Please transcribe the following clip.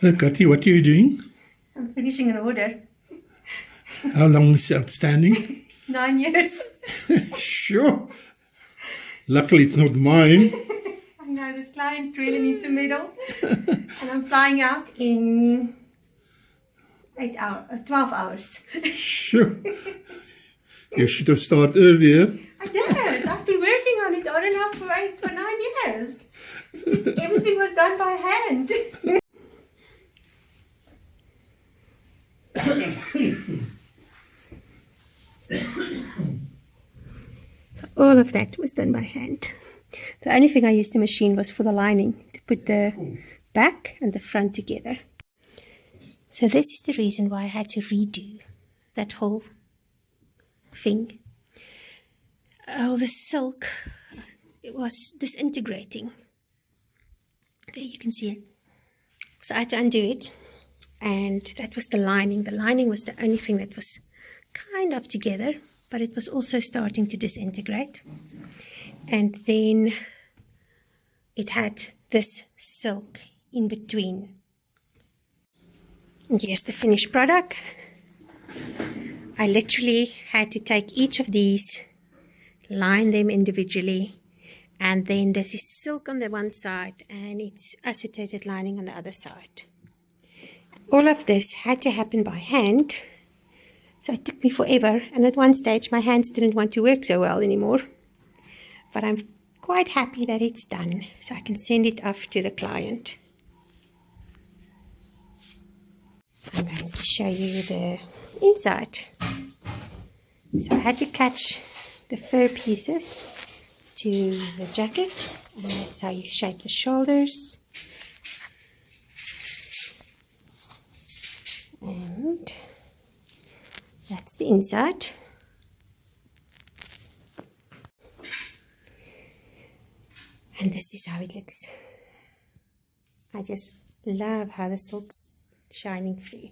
Hello, Kati, what are you doing? I'm finishing an order. How long is it outstanding? 9 years. Sure. Luckily, it's not mine. I know this client really needs a medal. And I'm flying out in 12 hours. Sure. You should have started earlier. I did. I've been working on it on and off for 9 years. It's just everything was done by hand. All of that was done by hand. The only thing I used the machine was for the lining, to put the back and the front together. So this is the reason why I had to redo that whole thing. Oh, the silk, it was disintegrating. There you can see it. So I had to undo it, and that was the lining. The lining was the only thing that was kind of together, but it was also starting to disintegrate. And then it had this silk in between. And here's the finished product. I literally had to take each of these, line them individually, and then this is silk on the one side and it's acetate lining on the other side. All of this had to happen by hand, so it took me forever, and at one stage my hands didn't want to work so well anymore. But I'm quite happy that it's done, so I can send it off to the client. I'm going to show you the inside. So I had to catch the fur pieces to the jacket, and that's how you shape the shoulders. And that's the inside. And this is how it looks. I just love how the silk's shining through.